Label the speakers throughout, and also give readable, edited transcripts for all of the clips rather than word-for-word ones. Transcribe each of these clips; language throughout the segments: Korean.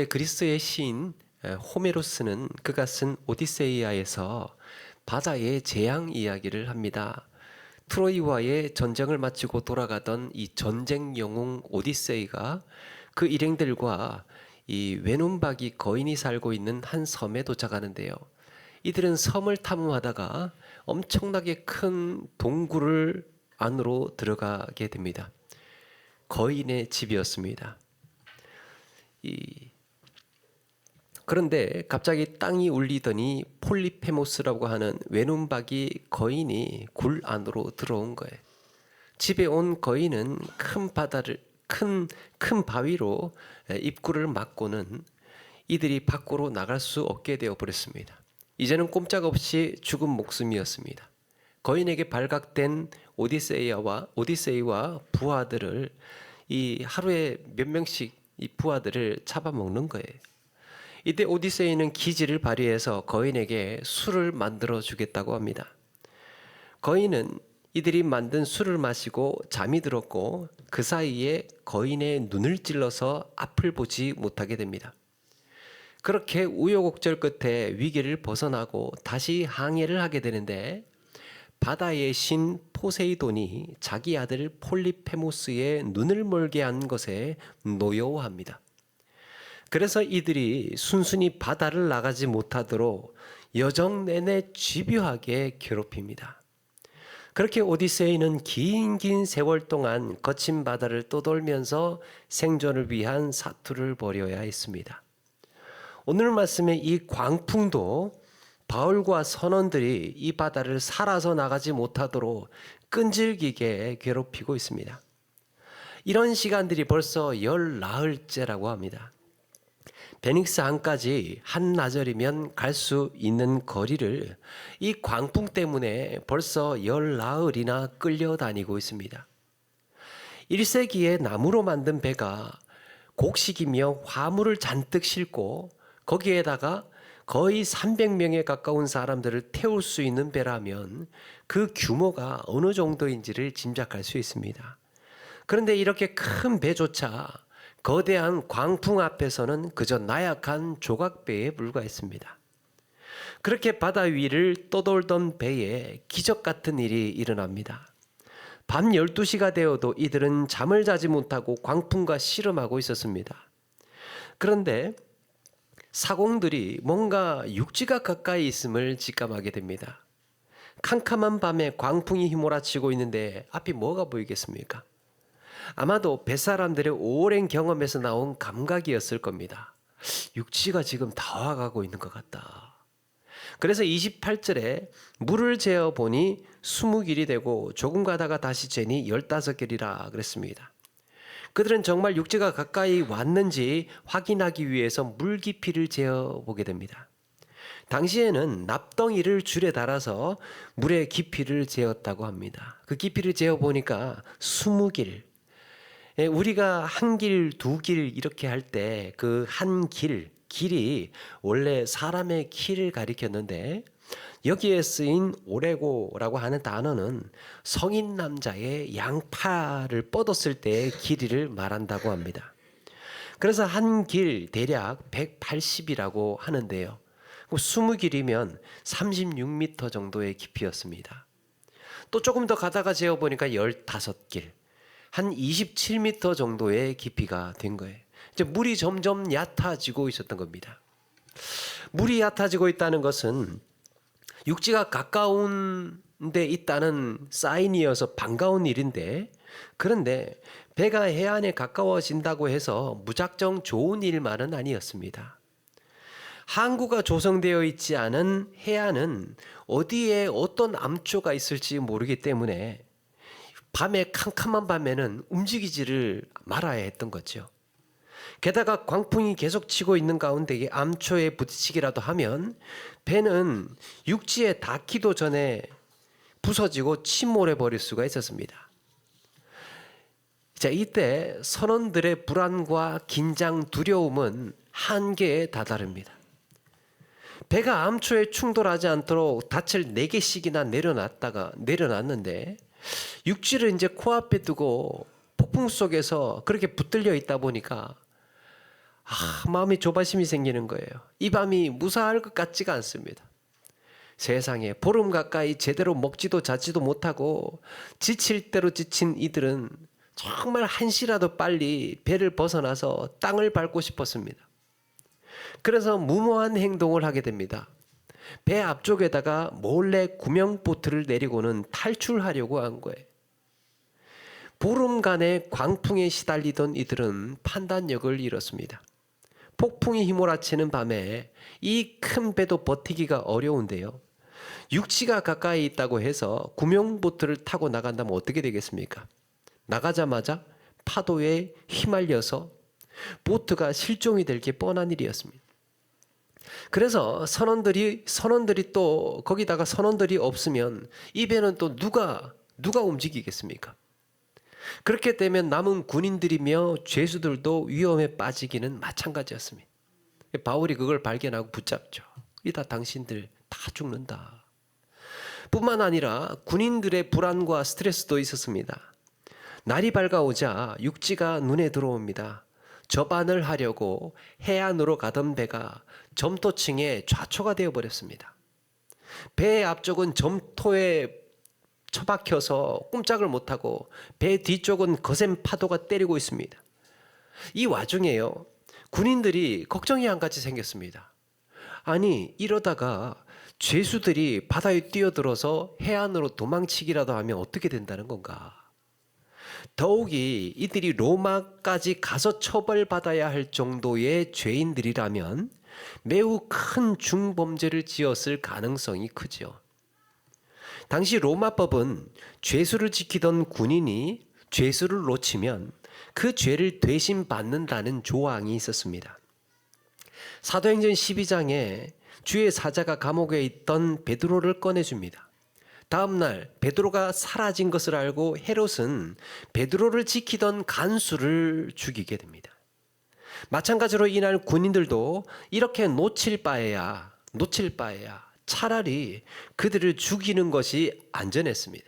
Speaker 1: 그리스의 시인 호메로스는 그가 쓴 오디세이아에서 바다의 재앙 이야기를 합니다. 트로이와의 전쟁을 마치고 돌아가던 이 전쟁 영웅 오디세이가 그 일행들과 이 외눈박이 거인이 살고 있는 한 섬에 도착하는데요. 이들은 섬을 탐험하다가 엄청나게 큰 동굴을 안으로 들어가게 됩니다. 거인의 집이었습니다. 그런데 갑자기 땅이 울리더니 폴리페모스라고 하는 외눈박이 거인이 굴 안으로 들어온 거예요. 집에 온 거인은 큰 바위로 입구를 막고는 이들이 밖으로 나갈 수 없게 되어 버렸습니다. 이제는 꼼짝없이 죽은 목숨이었습니다. 거인에게 발각된 오디세이와 부하들을 이 하루에 몇 명씩 이 부하들을 잡아먹는 거예요. 이때 오디세이는 기지를 발휘해서 거인에게 술을 만들어 주겠다고 합니다. 거인은 이들이 만든 술을 마시고 잠이 들었고 그 사이에 거인의 눈을 찔러서 앞을 보지 못하게 됩니다. 그렇게 우여곡절 끝에 위기를 벗어나고 다시 항해를 하게 되는데 바다의 신 포세이돈이 자기 아들 폴리페모스의 눈을 멀게 한 것에 노여워합니다. 그래서 이들이 순순히 바다를 나가지 못하도록 여정 내내 집요하게 괴롭힙니다. 그렇게 오디세이는 긴 세월 동안 거친 바다를 떠돌면서 생존을 위한 사투를 벌여야 했습니다. 오늘 말씀의 이 광풍도 바울과 선원들이 이 바다를 살아서 나가지 못하도록 끈질기게 괴롭히고 있습니다. 이런 시간들이 벌써 열 나흘째라고 합니다. 베닉스 항까지 한나절이면 갈 수 있는 거리를 이 광풍 때문에 벌써 열 나흘이나 끌려다니고 있습니다. 1세기에 나무로 만든 배가 곡식이며 화물을 잔뜩 싣고 거기에다가 거의 300명에 가까운 사람들을 태울 수 있는 배라면 그 규모가 어느 정도인지를 짐작할 수 있습니다. 그런데 이렇게 큰 배조차 거대한 광풍 앞에서는 그저 나약한 조각배에 불과했습니다. 그렇게 바다 위를 떠돌던 배에 기적 같은 일이 일어납니다. 밤 12시가 되어도 이들은 잠을 자지 못하고 광풍과 씨름하고 있었습니다. 그런데 사공들이 뭔가 육지가 가까이 있음을 직감하게 됩니다. 캄캄한 밤에 광풍이 휘몰아치고 있는데 앞이 뭐가 보이겠습니까? 아마도 뱃사람들의 오랜 경험에서 나온 감각이었을 겁니다. 육지가 지금 다 와가고 있는 것 같다. 그래서 28절에 물을 재어 보니 20길이 되고 조금 가다가 다시 재니 15길이라 그랬습니다. 그들은 정말 육지가 가까이 왔는지 확인하기 위해서 물 깊이를 재어 보게 됩니다. 당시에는 납덩이를 줄에 달아서 물의 깊이를 재었다고 합니다. 그 깊이를 재어 보니까 20길. 우리가 한 길, 두 길 이렇게 할 때 그 한 길이 원래 사람의 키를 가리켰는데 여기에 쓰인 오레고라고 하는 단어는 성인 남자의 양팔을 뻗었을 때의 길이를 말한다고 합니다. 그래서 한 길 대략 180이라고 하는데요. 20길이면 36m 정도의 깊이였습니다. 또 조금 더 가다가 재어보니까 15길. 한 27m 정도의 깊이가 된 거예요. 이제 물이 점점 얕아지고 있었던 겁니다. 물이 얕아지고 있다는 것은 육지가 가까운 데 있다는 사인이어서 반가운 일인데, 그런데 배가 해안에 가까워진다고 해서 무작정 좋은 일만은 아니었습니다. 항구가 조성되어 있지 않은 해안은 어디에 어떤 암초가 있을지 모르기 때문에 밤에 캄캄한 밤에는 움직이지를 말아야 했던 거죠. 게다가 광풍이 계속 치고 있는 가운데 암초에 부딪히기라도 하면 배는 육지에 닿기도 전에 부서지고 침몰해 버릴 수가 있었습니다. 자, 이때 선원들의 불안과 긴장, 두려움은 한계에 다다릅니다. 배가 암초에 충돌하지 않도록 닻을 4개씩이나 내려놨는데 육지를 이제 코앞에 두고 폭풍 속에서 그렇게 붙들려 있다 보니까 마음에 조바심이 생기는 거예요. 이 밤이 무사할 것 같지가 않습니다. 세상에 보름 가까이 제대로 먹지도 자지도 못하고 지칠 대로 지친 이들은 정말 한시라도 빨리 배를 벗어나서 땅을 밟고 싶었습니다. 그래서 무모한 행동을 하게 됩니다. 배 앞쪽에다가 몰래 구명보트를 내리고는 탈출하려고 한 거예요. 보름간의 광풍에 시달리던 이들은 판단력을 잃었습니다. 폭풍이 휘몰아치는 밤에 이 큰 배도 버티기가 어려운데요. 육지가 가까이 있다고 해서 구명보트를 타고 나간다면 어떻게 되겠습니까? 나가자마자 파도에 휘말려서 보트가 실종이 될 게 뻔한 일이었습니다. 그래서 선원들이 또 거기다가 선원들이 없으면 이 배는 또 누가 움직이겠습니까? 그렇게 되면 남은 군인들이며 죄수들도 위험에 빠지기는 마찬가지였습니다. 바울이 그걸 발견하고 붙잡죠. 이다 당신들 다 죽는다. 뿐만 아니라 군인들의 불안과 스트레스도 있었습니다. 날이 밝아오자 육지가 눈에 들어옵니다. 접안을 하려고 해안으로 가던 배가 점토층에 좌초가 되어버렸습니다. 배 앞쪽은 점토에 처박혀서 꼼짝을 못하고 배 뒤쪽은 거센 파도가 때리고 있습니다. 이 와중에요, 군인들이 걱정이 한 가지 생겼습니다. 아니, 이러다가 죄수들이 바다에 뛰어들어서 해안으로 도망치기라도 하면 어떻게 된다는 건가? 더욱이 이들이 로마까지 가서 처벌받아야 할 정도의 죄인들이라면 매우 큰 중범죄를 지었을 가능성이 크죠. 당시 로마법은 죄수를 지키던 군인이 죄수를 놓치면 그 죄를 대신 받는다는 조항이 있었습니다. 사도행전 12장에 주의 사자가 감옥에 있던 베드로를 꺼내줍니다. 다음 날 베드로가 사라진 것을 알고 헤롯은 베드로를 지키던 간수를 죽이게 됩니다. 마찬가지로 이날 군인들도 이렇게 놓칠 바에야 차라리 그들을 죽이는 것이 안전했습니다.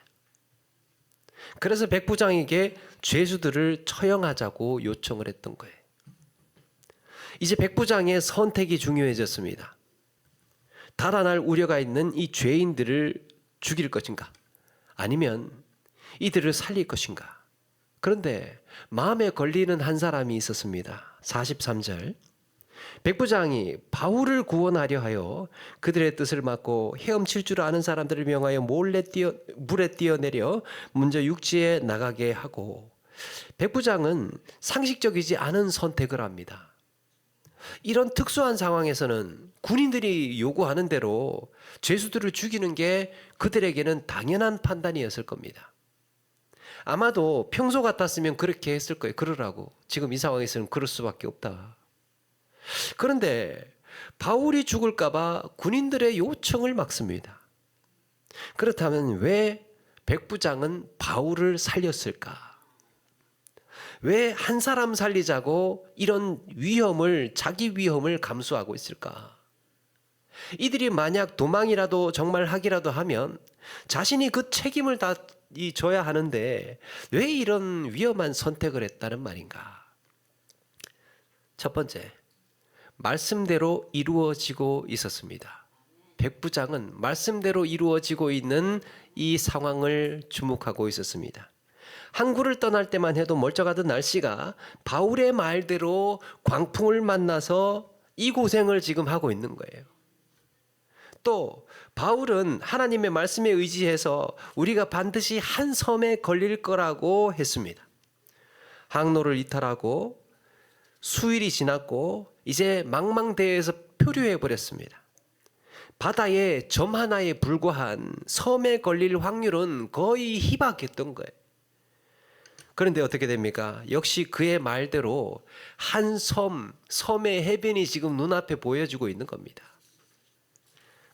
Speaker 1: 그래서 백부장에게 죄수들을 처형하자고 요청을 했던 거예요. 이제 백부장의 선택이 중요해졌습니다. 달아날 우려가 있는 이 죄인들을 죽일 것인가? 아니면 이들을 살릴 것인가? 그런데 마음에 걸리는 한 사람이 있었습니다. 43절. 백부장이 바울을 구원하려 하여 그들의 뜻을 막고 헤엄칠 줄 아는 사람들을 명하여 몰래 물에 뛰어내려 먼저 육지에 나가게 하고, 백부장은 상식적이지 않은 선택을 합니다. 이런 특수한 상황에서는 군인들이 요구하는 대로 죄수들을 죽이는 게 그들에게는 당연한 판단이었을 겁니다. 아마도 평소 같았으면 그렇게 했을 거예요. 그러라고. 지금 이 상황에서는 그럴 수밖에 없다. 그런데 바울이 죽을까 봐 군인들의 요청을 막습니다. 그렇다면 왜 백부장은 바울을 살렸을까? 왜 한 사람 살리자고 이런 자기 위험을 감수하고 있을까? 이들이 만약 도망이라도 정말 하기라도 하면 자신이 그 책임을 다 져야 하는데 왜 이런 위험한 선택을 했다는 말인가? 첫 번째, 말씀대로 이루어지고 있었습니다. 백부장은 말씀대로 이루어지고 있는 이 상황을 주목하고 있었습니다. 항구를 떠날 때만 해도 멀쩡하던 날씨가 바울의 말대로 광풍을 만나서 이 고생을 지금 하고 있는 거예요. 또 바울은 하나님의 말씀에 의지해서 우리가 반드시 한 섬에 걸릴 거라고 했습니다. 항로를 이탈하고 수일이 지났고 이제 망망대해에서 표류해 버렸습니다. 바다에 점 하나에 불과한 섬에 걸릴 확률은 거의 희박했던 거예요. 그런데 어떻게 됩니까? 역시 그의 말대로 한 섬의 해변이 지금 눈앞에 보여지고 있는 겁니다.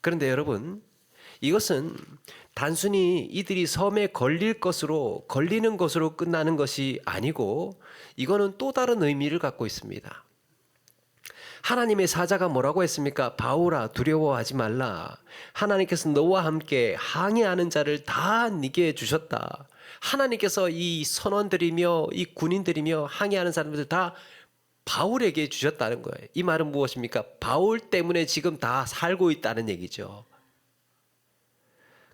Speaker 1: 그런데 여러분, 이것은 단순히 이들이 섬에 걸리는 것으로 끝나는 것이 아니고 이거는 또 다른 의미를 갖고 있습니다. 하나님의 사자가 뭐라고 했습니까? 바울아, 두려워하지 말라. 하나님께서 너와 함께 항해하는 자를 다 네게 주셨다. 하나님께서 이 선원들이며 이 군인들이며 항해하는 사람들 다 바울에게 주셨다는 거예요. 이 말은 무엇입니까? 바울 때문에 지금 다 살고 있다는 얘기죠.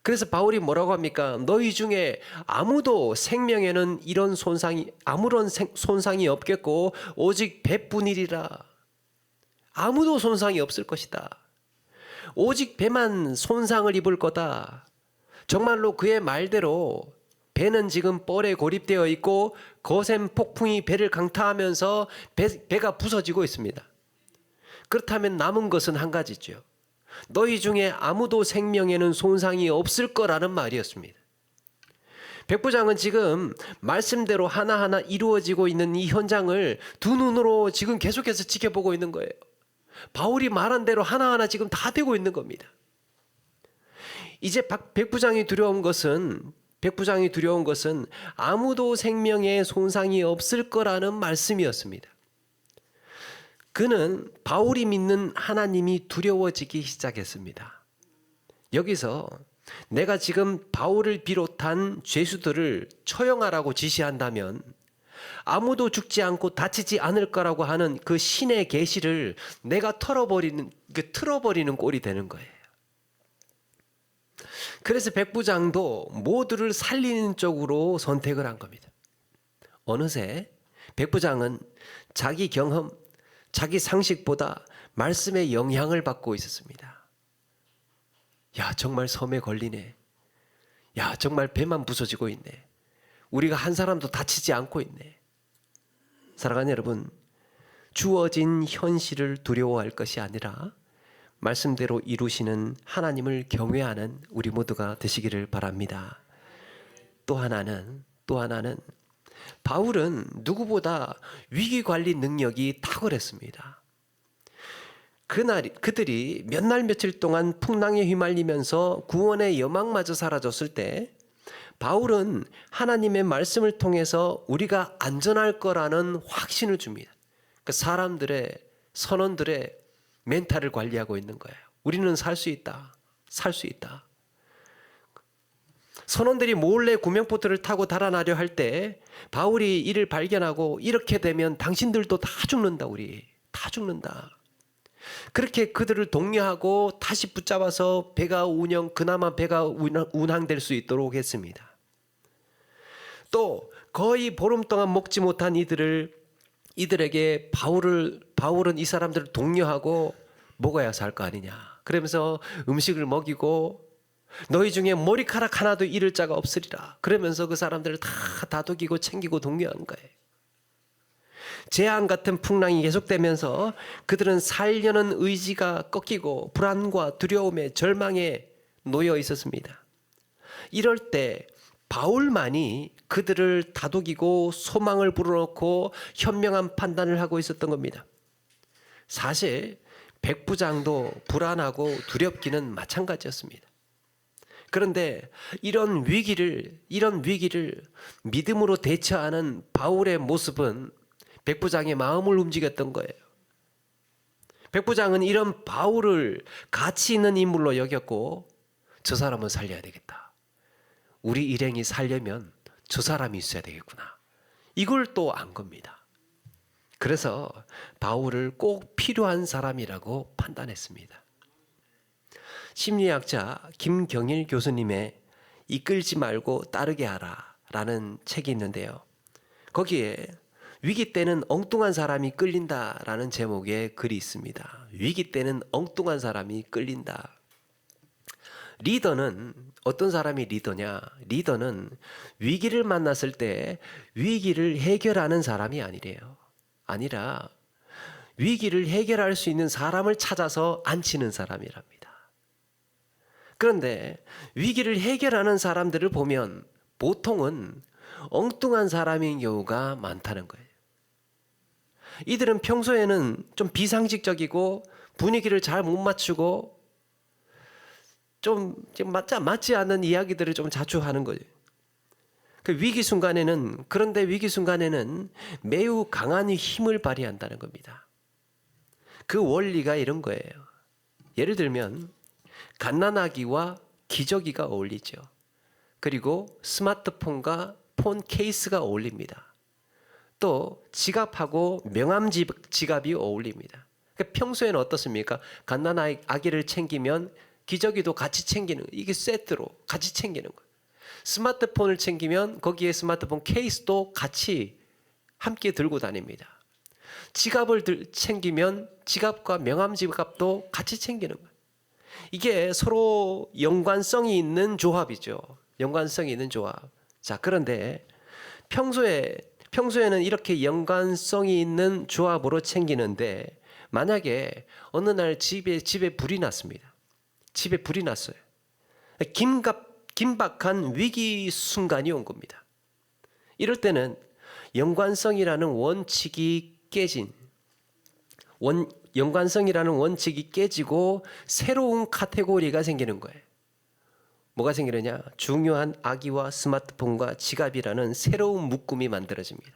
Speaker 1: 그래서 바울이 뭐라고 합니까? 너희 중에 아무도 생명에는 이런 아무런 손상이 없겠고 오직 배뿐이리라. 아무도 손상이 없을 것이다. 오직 배만 손상을 입을 거다. 정말로 그의 말대로 배는 지금 뻘에 고립되어 있고 거센 폭풍이 배를 강타하면서 배가 부서지고 있습니다. 그렇다면 남은 것은 한 가지죠. 너희 중에 아무도 생명에는 손상이 없을 거라는 말이었습니다. 백부장은 지금 말씀대로 하나하나 이루어지고 있는 이 현장을 두 눈으로 지금 계속해서 지켜보고 있는 거예요. 바울이 말한 대로 하나하나 지금 다 되고 있는 겁니다. 이제 백부장이 두려운 것은 아무도 생명에 손상이 없을 거라는 말씀이었습니다. 그는 바울이 믿는 하나님이 두려워지기 시작했습니다. 여기서 내가 지금 바울을 비롯한 죄수들을 처형하라고 지시한다면 아무도 죽지 않고 다치지 않을 거라고 하는 그 신의 계시를 내가 틀어버리는 꼴이 되는 거예요. 그래서 백부장도 모두를 살리는 쪽으로 선택을 한 겁니다. 어느새 백부장은 자기 경험, 자기 상식보다 말씀의 영향을 받고 있었습니다. 야, 정말 섬에 걸리네. 야, 정말 배만 부서지고 있네. 우리가 한 사람도 다치지 않고 있네. 사랑하는 여러분, 주어진 현실을 두려워할 것이 아니라 말씀대로 이루시는 하나님을 경외하는 우리 모두가 되시기를 바랍니다. 또 하나는 바울은 누구보다 위기관리 능력이 탁월했습니다. 그들이 몇 날 며칠 동안 풍랑에 휘말리면서 구원의 여망마저 사라졌을 때 바울은 하나님의 말씀을 통해서 우리가 안전할 거라는 확신을 줍니다. 그 사람들의 선원들의 멘탈을 관리하고 있는 거예요. 우리는 살 수 있다. 선원들이 몰래 구명보트를 타고 달아나려 할 때 바울이 이를 발견하고 이렇게 되면 당신들도 다 죽는다. 우리 다 죽는다. 그렇게 그들을 독려하고 다시 붙잡아서 그나마 배가 운항될 수 있도록 했습니다. 또 거의 보름 동안 먹지 못한 이들에게 바울은 이 사람들을 독려하고 먹어야 살 거 아니냐. 그러면서 음식을 먹이고 너희 중에 머리카락 하나도 잃을 자가 없으리라. 그러면서 그 사람들을 다 다독이고 챙기고 독려한 거예요. 재앙 같은 풍랑이 계속되면서 그들은 살려는 의지가 꺾이고 불안과 두려움에 절망에 놓여 있었습니다. 이럴 때 바울만이 그들을 다독이고 소망을 불어넣고 현명한 판단을 하고 있었던 겁니다. 사실 백부장도 불안하고 두렵기는 마찬가지였습니다. 그런데 이런 위기를 믿음으로 대처하는 바울의 모습은 백부장의 마음을 움직였던 거예요. 백부장은 이런 바울을 가치 있는 인물로 여겼고 저 사람은 살려야 되겠다. 우리 일행이 살려면 저 사람이 있어야 되겠구나. 이걸 또 안 겁니다. 그래서 바울을 꼭 필요한 사람이라고 판단했습니다. 심리학자 김경일 교수님의 이끌지 말고 따르게 하라 라는 책이 있는데요. 거기에 위기 때는 엉뚱한 사람이 끌린다라는 제목의 글이 있습니다. 위기 때는 엉뚱한 사람이 끌린다. 리더는 어떤 사람이 리더냐? 리더는 위기를 만났을 때 위기를 해결하는 사람이 아니라 위기를 해결할 수 있는 사람을 찾아서 앉히는 사람이랍니다. 그런데 위기를 해결하는 사람들을 보면 보통은 엉뚱한 사람인 경우가 많다는 거예요. 이들은 평소에는 좀 비상식적이고 분위기를 잘 못 맞추고 좀 맞지 않는 이야기들을 좀 자주 하는 거예요. 그런데 위기 순간에는 매우 강한 힘을 발휘한다는 겁니다. 그 원리가 이런 거예요. 예를 들면 갓난아기와 기저귀가 어울리죠. 그리고 스마트폰과 폰 케이스가 어울립니다. 또 지갑하고 명함 지갑이 어울립니다. 그러니까 평소에는 어떻습니까? 갓난 아기를 챙기면 기저귀도 같이 챙기는, 이게 세트로 같이 챙기는 거예요. 스마트폰을 챙기면 거기에 스마트폰 케이스도 같이 함께 들고 다닙니다. 지갑을 챙기면 지갑과 명함 지갑도 같이 챙기는 거예요. 이게 서로 연관성이 있는 조합이죠. 연관성이 있는 조합. 자, 그런데 평소에는 이렇게 연관성이 있는 조합으로 챙기는데 만약에 어느 날 집에 불이 났습니다. 집에 불이 났어요. 긴박한 위기 순간이 온 겁니다. 이럴 때는 연관성이라는 원칙이 깨지고 새로운 카테고리가 생기는 거예요. 뭐가 생기느냐? 중요한 아기와 스마트폰과 지갑이라는 새로운 묶음이 만들어집니다.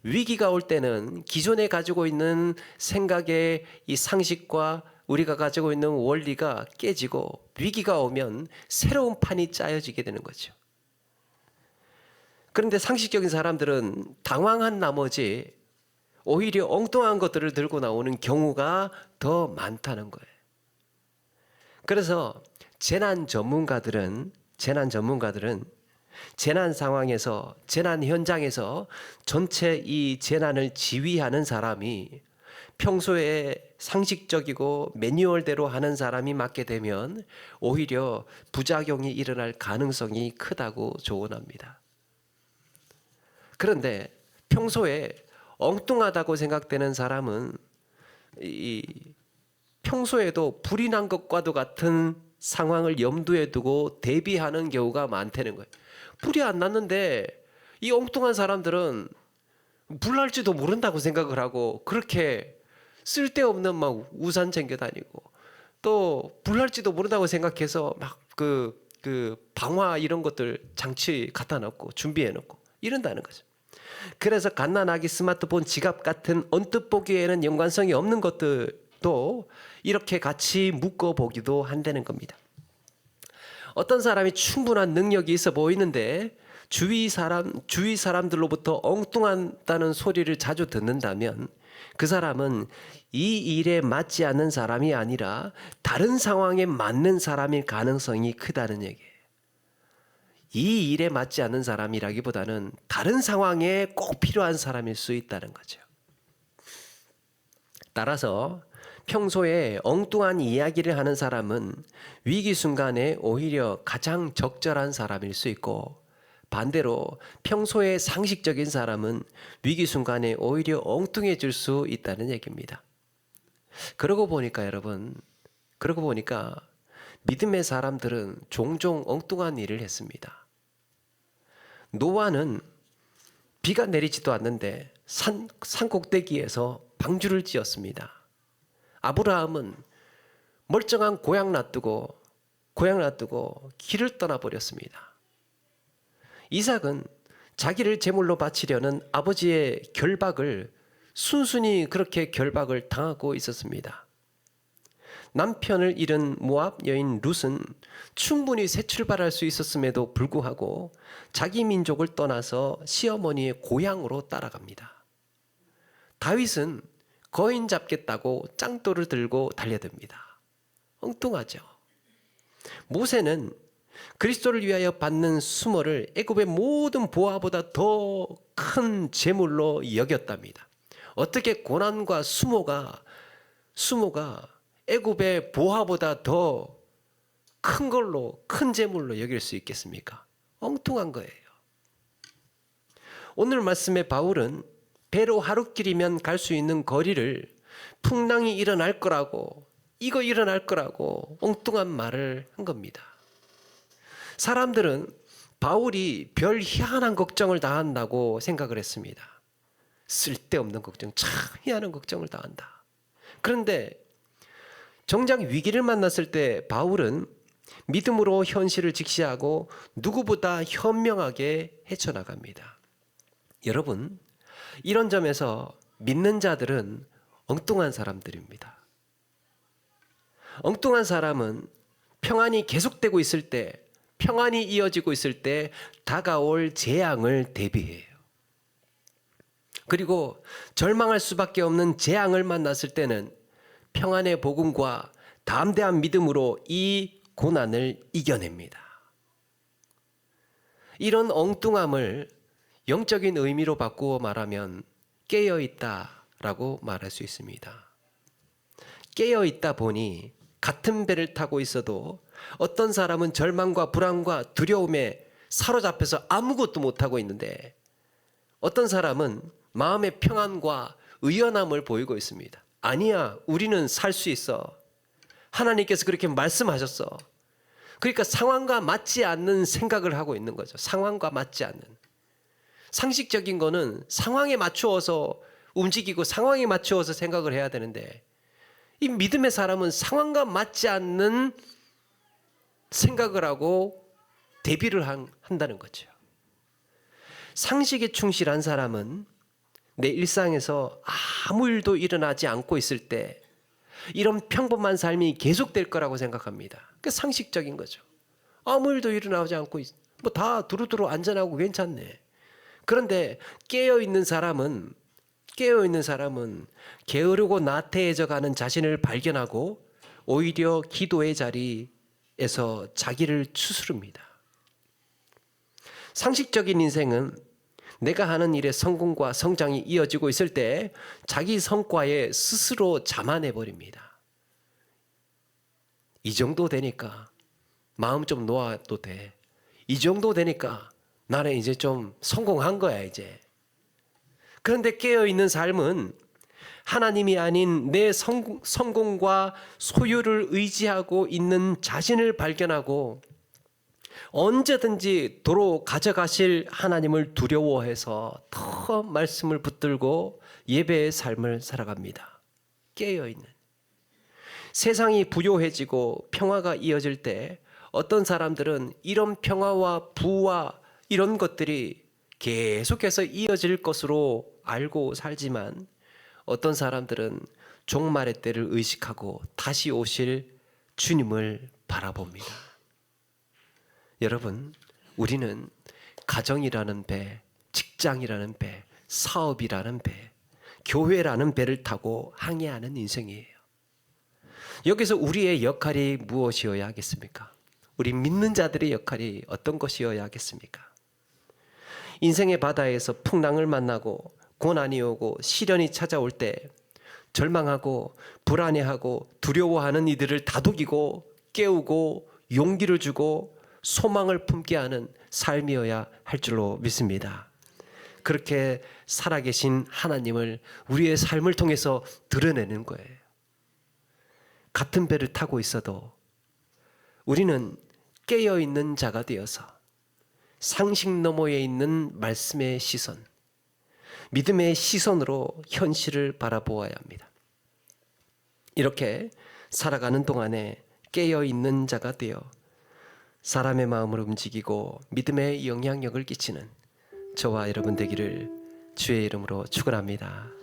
Speaker 1: 위기가 올 때는 기존에 가지고 있는 생각의 이 상식과 우리가 가지고 있는 원리가 깨지고 위기가 오면 새로운 판이 짜여지게 되는 거죠. 그런데 상식적인 사람들은 당황한 나머지 오히려 엉뚱한 것들을 들고 나오는 경우가 더 많다는 거예요. 그래서 재난 전문가들은 재난 상황에서, 재난 현장에서 전체 이 재난을 지휘하는 사람이 평소에 상식적이고 매뉴얼대로 하는 사람이 맡게 되면 오히려 부작용이 일어날 가능성이 크다고 조언합니다. 그런데 평소에 엉뚱하다고 생각되는 사람은 평소에도 불이 난 것과도 같은 상황을 염두에 두고 대비하는 경우가 많다는 거예요. 불이 안 났는데 이 엉뚱한 사람들은 불 날지도 모른다고 생각을 하고 그렇게 쓸데없는 막 우산 챙겨 다니고 또 불 날지도 모른다고 생각해서 막 방화 이런 것들 장치 갖다 놓고 준비해 놓고 이런다는 거죠. 그래서 갓난아기 스마트폰 지갑 같은 언뜻 보기에는 연관성이 없는 것들도 이렇게 같이 묶어보기도 한다는 겁니다. 어떤 사람이 충분한 능력이 있어 보이는데 주위 사람들로부터 엉뚱하다는 소리를 자주 듣는다면 그 사람은 이 일에 맞지 않는 사람이 아니라 다른 상황에 맞는 사람일 가능성이 크다는 얘기예요. 이 일에 맞지 않는 사람이라기보다는 다른 상황에 꼭 필요한 사람일 수 있다는 거죠. 따라서 평소에 엉뚱한 이야기를 하는 사람은 위기 순간에 오히려 가장 적절한 사람일 수 있고 반대로 평소에 상식적인 사람은 위기 순간에 오히려 엉뚱해질 수 있다는 얘기입니다. 그러고 보니까 믿음의 사람들은 종종 엉뚱한 일을 했습니다. 노아는 비가 내리지도 않는데 산 꼭대기에서 방주를 지었습니다. 아브라함은 멀쩡한 고향 놔두고 길을 떠나버렸습니다. 이삭은 자기를 제물로 바치려는 아버지의 결박을 순순히 그렇게 결박을 당하고 있었습니다. 남편을 잃은 모압 여인 룻은 충분히 새 출발할 수 있었음에도 불구하고 자기 민족을 떠나서 시어머니의 고향으로 따라갑니다. 다윗은 거인 잡겠다고 짱돌을 들고 달려듭니다. 엉뚱하죠. 모세는 그리스도를 위하여 받는 수모를 애굽의 모든 보화보다 더 큰 재물로 여겼답니다. 어떻게 고난과 수모가 애굽의 보화보다 더 큰 재물로 여길 수 있겠습니까? 엉뚱한 거예요. 오늘 말씀의 바울은 배로 하루길이면 갈 수 있는 거리를 풍랑이 일어날 거라고 엉뚱한 말을 한 겁니다. 사람들은 바울이 별 희한한 걱정을 다 한다고 생각을 했습니다. 쓸데없는 걱정, 참 희한한 걱정을 다 한다. 그런데 정작 위기를 만났을 때 바울은 믿음으로 현실을 직시하고 누구보다 현명하게 헤쳐나갑니다. 여러분, 이런 점에서 믿는 자들은 엉뚱한 사람들입니다. 엉뚱한 사람은 평안이 계속되고 있을 때, 평안이 이어지고 있을 때 다가올 재앙을 대비해요. 그리고 절망할 수밖에 없는 재앙을 만났을 때는 평안의 복음과 담대한 믿음으로 이 고난을 이겨냅니다. 이런 엉뚱함을 영적인 의미로 바꾸어 말하면 깨어있다라고 말할 수 있습니다. 깨어있다 보니 같은 배를 타고 있어도 어떤 사람은 절망과 불안과 두려움에 사로잡혀서 아무것도 못하고 있는데 어떤 사람은 마음의 평안과 의연함을 보이고 있습니다. 아니야, 우리는 살 수 있어. 하나님께서 그렇게 말씀하셨어. 그러니까 상황과 맞지 않는 생각을 하고 있는 거죠. 상황과 맞지 않는. 상식적인 거는 상황에 맞추어서 움직이고 상황에 맞추어서 생각을 해야 되는데 이 믿음의 사람은 상황과 맞지 않는 생각을 하고 대비를 한다는 거죠. 상식에 충실한 사람은 내 일상에서 아무 일도 일어나지 않고 있을 때 이런 평범한 삶이 계속될 거라고 생각합니다. 그게 상식적인 거죠. 아무 일도 일어나지 않고 뭐 다 두루두루 안전하고 괜찮네. 그런데 깨어있는 사람은 게으르고 나태해져 가는 자신을 발견하고 오히려 기도의 자리에서 자기를 추스릅니다. 상식적인 인생은 내가 하는 일의 성공과 성장이 이어지고 있을 때 자기 성과에 스스로 자만해버립니다. 이 정도 되니까 마음 좀 놓아도 돼. 이 정도 되니까 나는 이제 좀 성공한 거야 이제. 그런데 깨어있는 삶은 하나님이 아닌 내 성공과 소유를 의지하고 있는 자신을 발견하고 언제든지 도로 가져가실 하나님을 두려워해서 더 말씀을 붙들고 예배의 삶을 살아갑니다. 깨어있는. 세상이 부요해지고 평화가 이어질 때 어떤 사람들은 이런 평화와 부와 이런 것들이 계속해서 이어질 것으로 알고 살지만 어떤 사람들은 종말의 때를 의식하고 다시 오실 주님을 바라봅니다. 여러분, 우리는 가정이라는 배, 직장이라는 배, 사업이라는 배, 교회라는 배를 타고 항해하는 인생이에요. 여기서 우리의 역할이 무엇이어야 하겠습니까? 우리 믿는 자들의 역할이 어떤 것이어야 하겠습니까? 인생의 바다에서 풍랑을 만나고 고난이 오고 시련이 찾아올 때 절망하고 불안해하고 두려워하는 이들을 다독이고 깨우고 용기를 주고 소망을 품게 하는 삶이어야 할 줄로 믿습니다. 그렇게 살아계신 하나님을 우리의 삶을 통해서 드러내는 거예요. 같은 배를 타고 있어도 우리는 깨어있는 자가 되어서 상식 너머에 있는 말씀의 시선, 믿음의 시선으로 현실을 바라보아야 합니다. 이렇게 살아가는 동안에 깨어있는 자가 되어 사람의 마음을 움직이고 믿음의 영향력을 끼치는 저와 여러분 되기를 주의 이름으로 축원합니다.